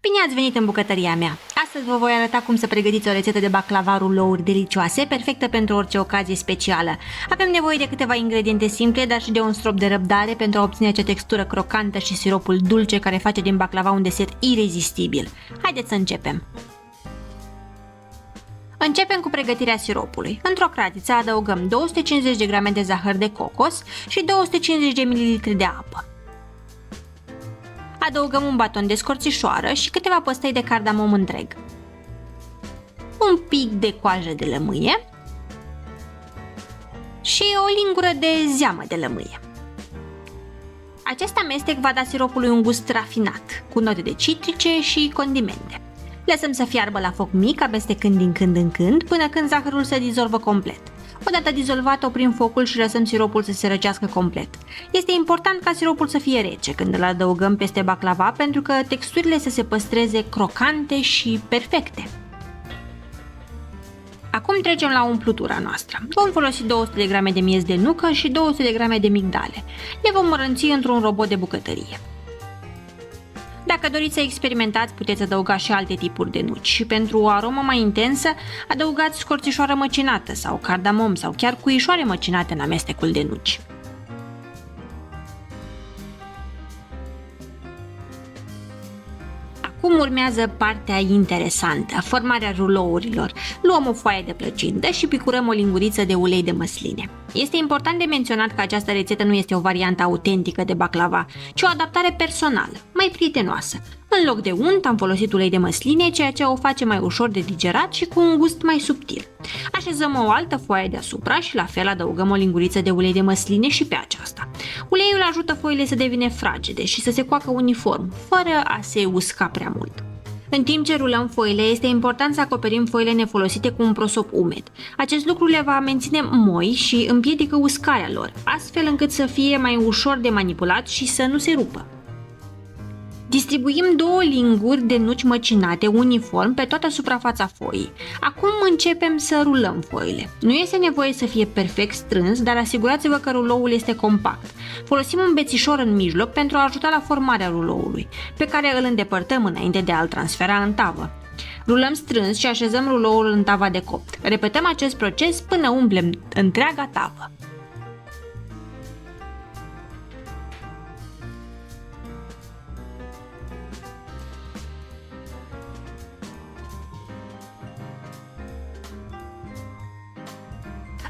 Bine ați venit în bucătăria mea! Astăzi vă voi arăta cum să pregătiți o rețetă de baklava rulouri delicioase, perfectă pentru orice ocazie specială. Avem nevoie de câteva ingrediente simple, dar și de un strop de răbdare pentru a obține acea textură crocantă și siropul dulce care face din baklava un desert irezistibil. Haideți să începem! Începem cu pregătirea siropului. Într-o cratiță adăugăm 250 de grame de zahăr de cocos și 250 de ml de apă. Adăugăm un baton de scorțișoară și câteva păstăi de cardamom întreg, un pic de coajă de lămâie și o lingură de zeamă de lămâie. Acest amestec va da siropului un gust rafinat, cu note de citrice și condimente. Lăsăm să fiarbă la foc mic, amestecând din când în când, până când zahărul se dizolvă complet. Odată dizolvat, oprim focul și lăsăm siropul să se răcească complet. Este important ca siropul să fie rece când îl adăugăm peste baklava, pentru că texturile să se păstreze crocante și perfecte. Acum trecem la umplutura noastră. Vom folosi 200 de grame de miez de nucă și 200 de grame de migdale. Le vom mărânți într-un robot de bucătărie. Dacă doriți să experimentați, puteți adăuga și alte tipuri de nuci și pentru o aromă mai intensă, adăugați scorțișoară măcinată sau cardamom sau chiar cuișoare măcinate în amestecul de nuci. Acum urmează partea interesantă, formarea rulourilor. Luăm o foaie de plăcindă și picurăm o linguriță de ulei de măsline. Este important de menționat că această rețetă nu este o variantă autentică de baklava, ci o adaptare personală, mai prietenoasă. În loc de unt am folosit ulei de măsline, ceea ce o face mai ușor de digerat și cu un gust mai subtil. Așezăm o altă foaie deasupra și la fel adăugăm o linguriță de ulei de măsline și pe aceasta. Uleiul ajută foile să devină fragede și să se coacă uniform, fără a se usca prea mult. În timp ce rulăm foile, este important să acoperim foile nefolosite cu un prosop umed. Acest lucru le va menține moi și împiedică uscarea lor, astfel încât să fie mai ușor de manipulat și să nu se rupă. Distribuim 2 linguri de nuci măcinate uniform pe toată suprafața foii. Acum începem să rulăm foile. Nu este nevoie să fie perfect strâns, dar asigurați-vă că ruloul este compact. Folosim un bețișor în mijloc pentru a ajuta la formarea ruloului, pe care îl îndepărtăm înainte de a-l transfera în tavă. Rulăm strâns și așezăm ruloul în tava de copt. Repetăm acest proces până umplem întreaga tavă.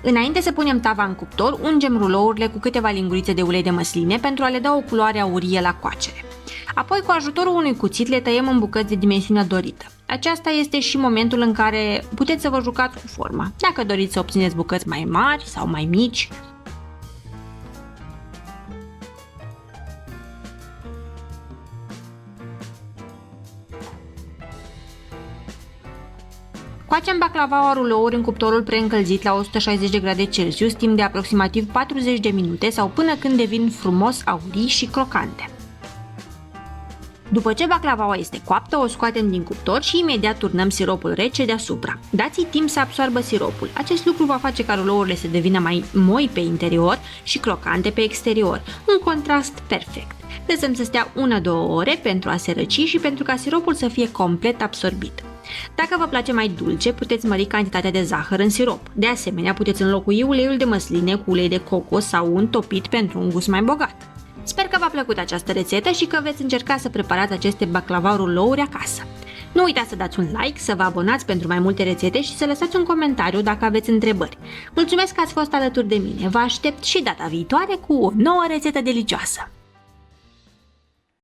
Înainte să punem tava în cuptor, ungem rulourile cu câteva lingurițe de ulei de măsline pentru a le da o culoare aurie la coacere. Apoi, cu ajutorul unui cuțit, le tăiem în bucăți de dimensiunea dorită. Aceasta este și momentul în care puteți să vă jucați cu forma, dacă doriți să obțineți bucăți mai mari sau mai mici. Facem baklavaua rulouri în cuptorul preîncălzit la 160 de grade Celsius timp de aproximativ 40 de minute sau până când devin frumos aurii și crocante. După ce baklavaua este coaptă, o scoatem din cuptor și imediat turnăm siropul rece deasupra. Dați-i timp să absoarbă siropul. Acest lucru va face ca rulourile să devină mai moi pe interior și crocante pe exterior, un contrast perfect. Lăsăm să stea 1-2 ore pentru a se răci și pentru ca siropul să fie complet absorbit. Dacă vă place mai dulce, puteți mări cantitatea de zahăr în sirop. De asemenea, puteți înlocui uleiul de măsline cu ulei de cocos sau un topit pentru un gust mai bogat. Sper că v-a plăcut această rețetă și că veți încerca să preparați aceste baklava rulouri acasă. Nu uitați să dați un like, să vă abonați pentru mai multe rețete și să lăsați un comentariu dacă aveți întrebări. Mulțumesc că ați fost alături de mine, vă aștept și data viitoare cu o nouă rețetă delicioasă!